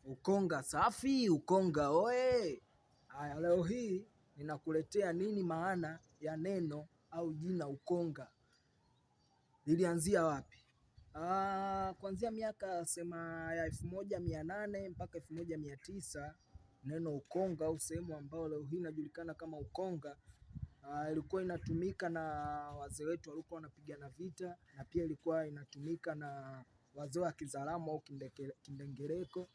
Ukonga safi, Ukonga oe! Haya, leo hii ninakuletea nini maana ya neno au jina Ukonga. Lilianzia wapi? Kuanzia miaka ya 1800 mpaka 1900, neno Ukonga au sehemu ambayo leo hii inajulikana kama Ukonga ilikuwa inatumika na wazee wetu walikuwa wanapigana vita, na pia ilikuwa inatumika na wazee wa Kizaramo au Kindengereko,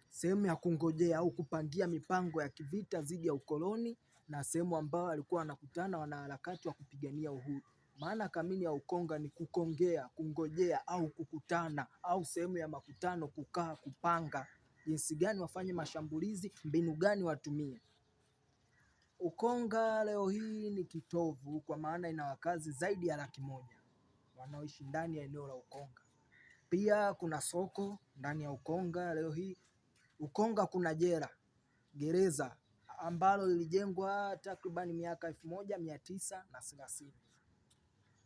sehemu ya kungojea au kupangia mipango ya kivita dhidi ya ukoloni, na sehemu ambayo walikuwa wanakutana wanaharakati wa kupigania uhuru. Maana kamili ya Ukonga ni kukongea, kungojea au kukutana, au sehemu ya makutano, kukaa, kupanga jinsi gani wafanye mashambulizi, mbinu gani watumie. Ukonga leo hii ni kitovu, kwa maana ina wakazi zaidi ya 100,000 wanaoishi ndani ya eneo la Ukonga. Pia kuna soko ndani ya Ukonga leo hii. Ukonga kuna gereza ambalo lilijengwa takriban miaka 1930.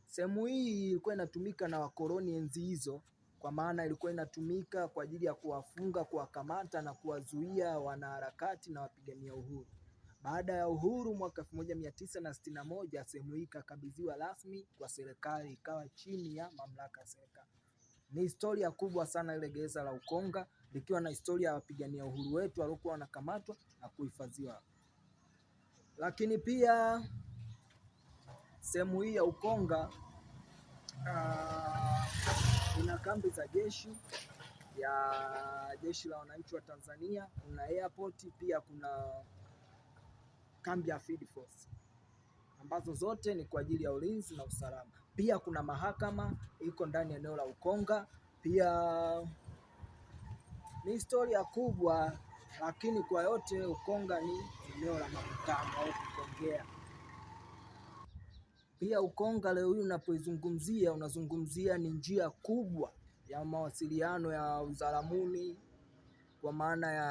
Sehemu hii ilikuwa inatumika na wakoloni enzi hizo, kwa maana ilikuwa inatumika kwa ajili ya kuwafunga, kuwakamata na kuwazuia wanaharakati na wapigania uhuru. Baada ya uhuru mwaka 1961, sehemu hii ikakabidhiwa rasmi kwa serikali, ikawa chini ya mamlaka ya serikali. Ni historia kubwa sana ile gereza la Ukonga, likiwa na historia ya wapigania uhuru wetu waliokuwa wanakamatwa na kuhifadhiwa. Lakini pia sehemu hii ya Ukonga kuna kambi za jeshi la wananchi wa Tanzania, kuna airport, pia kuna kambi ya Field Force, ambazo zote ni kwa ajili ya ulinzi na usalama. Pia kuna mahakama iko ndani ya eneo la Ukonga. Pia ni historia kubwa, lakini kwa yote Ukonga ni eneo la makutano au kukongea. Pia Ukonga leo hii unapoizungumzia, unazungumzia ni njia kubwa ya mawasiliano ya Uzaramuni, kwa maana ya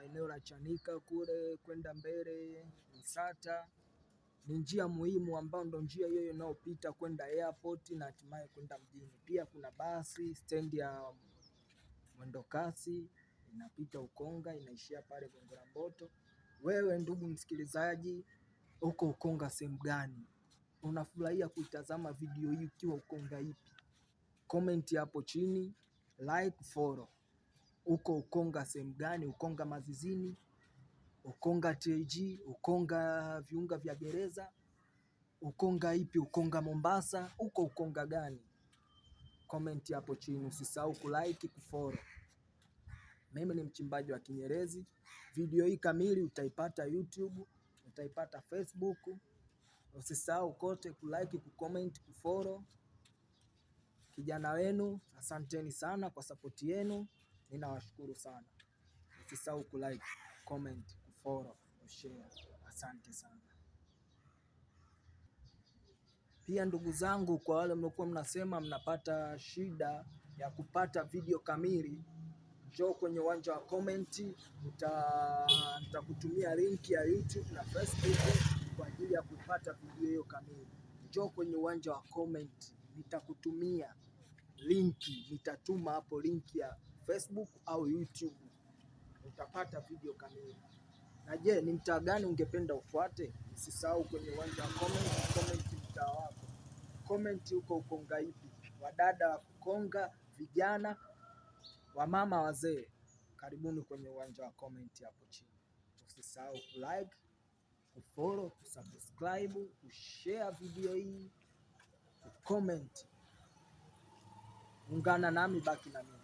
eneo la Chanika kule kwenda mbele Msata. Ni njia muhimu ambayo ndo njia hiyo inayopita kwenda airport na hatimaye kwenda mjini. Pia kuna basi stendi ya mwendokasi inapita Ukonga, inaishia pale Gongo la Mboto. Wewe ndugu msikilizaji, uko Ukonga sehemu gani? Unafurahia kuitazama video hii ukiwa Ukonga ipi? Comment hapo chini, like, follow. Uko Ukonga sehemu gani? Ukonga Mazizini, Ukonga TAG, Ukonga viunga vya gereza, Ukonga ipi? Ukonga Mombasa, uko Ukonga gani? Comment hapo chini, usisahau kulike, kufollow. Mimi ni mchimbaji wa Kinyerezi. Video hii kamili utaipata YouTube, utaipata Facebook. Usisahau kote kulike, kucomment, kufollow. Kijana wenu, asanteni sana kwa support yenu. Ninawashukuru sana. Usisahau kulike, comment, kufollow, kushare. Asante sana. Pia ndugu zangu, kwa wale mliokuwa mnasema mnapata shida ya kupata video kamili, njoo kwenye uwanja wa comment, nitakutumia link ya YouTube na Facebook kwa ajili ya kupata video hiyo kamili. Njoo kwenye uwanja wa comment, nitakutumia linki, nitatuma hapo link ya Facebook au YouTube, utapata video kamili. Na je, ni mtaa gani ungependa ufuate? Usisahau kwenye uwanja wa comment mtaa wako. Comment huko Ukonga ipi? Wadada wa Ukonga, vijana, wamama, wazee, karibuni kwenye uwanja wa comment hapo chini. Usisahau kulike, kufollow, kusubscribe, kushare video hii, kucomment. Ungana nami, baki na mimi.